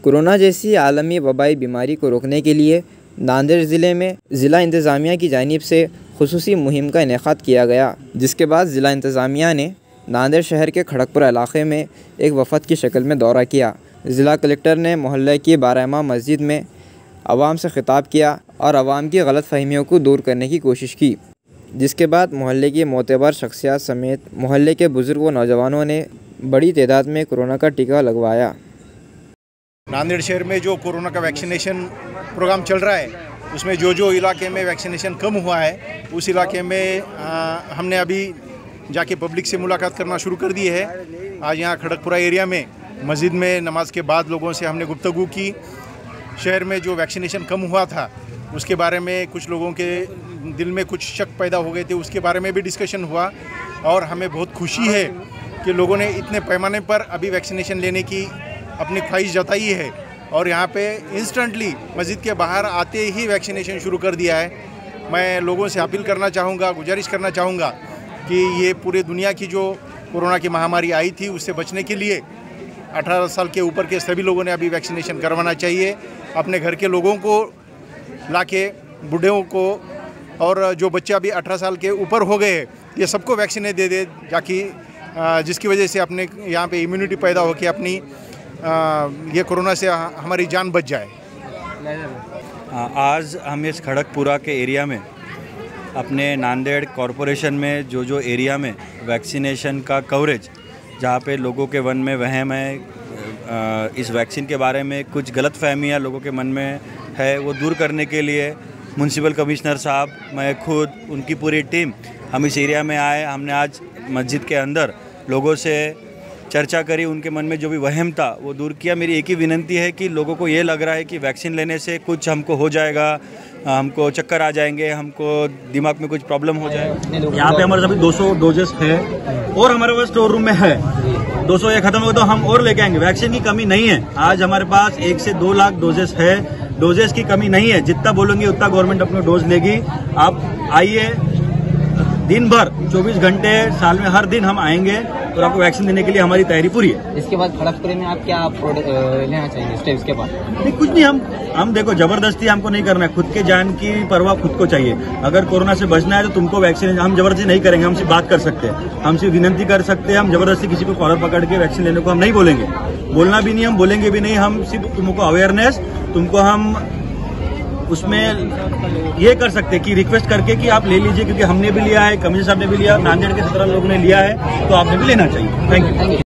Corona जैसी आलमी वबाई बीमारी को रोकने के लिए नांदेड़ ज़िले में ज़िला इंतज़ामिया की जानिब से खुसूसी मुहिम का इनेकाद किया गया, जिसके बाद ज़िला इंतज़ामिया ने नांदेड़ शहर के खड़गपुरा इलाक़े में एक वफ़द की शक्ल में दौरा किया। ज़िला कलेक्टर ने मोहल्ले की बारहमा मस्जिद में आवाम से ख़िताब किया और आवाम की गलत फ़हमियों को दूर करने की कोशिश की, जिसके बाद मोहल्ले की मोतबर शख्सियात समेत मोहल्ले के बुज़ुर्ग व नौजवानों ने बड़ी तादाद में कोरोना का टीका लगवाया। नांदेड़ शहर में जो कोरोना का वैक्सीनेशन प्रोग्राम चल रहा है, उसमें जो इलाके में वैक्सीनेशन कम हुआ है उस इलाके में हमने अभी जाके पब्लिक से मुलाकात करना शुरू कर दी है। आज यहाँ खड़गपुरा एरिया में मस्जिद में नमाज के बाद लोगों से हमने गुफ्तगू की। शहर में जो वैक्सीनेशन कम हुआ था उसके बारे में कुछ लोगों के दिल में कुछ शक पैदा हो गए थे, उसके बारे में भी डिस्कशन हुआ और हमें बहुत खुशी है कि लोगों ने इतने पैमाने पर अभी वैक्सीनेशन लेने की अपनी ख्वाहिश जताई है और यहाँ पे इंस्टेंटली मस्जिद के बाहर आते ही वैक्सीनेशन शुरू कर दिया है। मैं लोगों से अपील करना चाहूँगा, गुजारिश करना चाहूँगा कि ये पूरे दुनिया की जो कोरोना की महामारी आई थी उससे बचने के लिए 18 साल के ऊपर के सभी लोगों ने अभी वैक्सीनेशन करवाना चाहिए। अपने घर के लोगों को लाके, बूढ़ों को और जो बच्चे अभी 18 साल के ऊपर हो गए ये सबको वैक्सीन दे दे, ताकि जिसकी वजह से अपने यहाँ पे इम्यूनिटी पैदा हो के अपनी ये कोरोना से हमारी जान बच जाए। आज हम इस खड़गपुरा के एरिया में अपने नांदेड़ कॉरपोरेशन में जो एरिया में वैक्सीनेशन का कवरेज, जहाँ पे लोगों के मन में वहम है, इस वैक्सीन के बारे में कुछ गलत फहमियाँ लोगों के मन में है, वो दूर करने के लिए म्यूनसिपल कमिश्नर साहब, मैं खुद, उनकी पूरी टीम हम इस एरिया में आए। हमने आज मस्जिद के अंदर लोगों से चर्चा करी, उनके मन में जो भी वहम था वो दूर किया। मेरी एक ही विनती है कि लोगों को ये लग रहा है कि वैक्सीन लेने से कुछ हमको हो जाएगा, हमको चक्कर आ जाएंगे, हमको दिमाग में कुछ प्रॉब्लम हो जाएगा। यहाँ पे हमारे सभी 200 डोजेस है और हमारे पास स्टोर रूम में है 200, ये खत्म हो तो हम और लेके आएंगे। वैक्सीन की कमी नहीं है। आज हमारे पास 1 से 2 लाख डोजेस है, डोजेस की कमी नहीं है। जितना बोलेंगे उतना गवर्नमेंट अपना डोज लेगी। आप आइए, दिन भर 24 घंटे साल में हर दिन हम आएंगे और आपको वैक्सीन देने के लिए हमारी तैयारी पूरी है। इसके बाद खड़गपुर में आप क्या लेना चाहेंगे स्टेप्स के बाद? नहीं, कुछ नहीं। हम देखो, जबरदस्ती हमको नहीं करना है। खुद के जान की परवाह खुद को चाहिए। अगर कोरोना से बचना है तो तुमको वैक्सीन, हम जबरदस्ती नहीं करेंगे। हम सिर्फ बात कर सकते हैं, हम सिर्फ विनती कर सकते हैं। हम जबरदस्ती किसी को कॉलर पकड़ के वैक्सीन लेने को हम नहीं बोलेंगे, बोलना भी नहीं, हम बोलेंगे भी नहीं। हम सिर्फ तुमको अवेयरनेस, तुमको हम उसमें ये कर सकते हैं कि रिक्वेस्ट करके कि आप ले लीजिए, क्योंकि हमने भी लिया है, कमिश्नर साहब ने भी लिया, नांदेड़ के 17 लोगों ने लिया है, तो आपने भी लेना चाहिए। Thank you.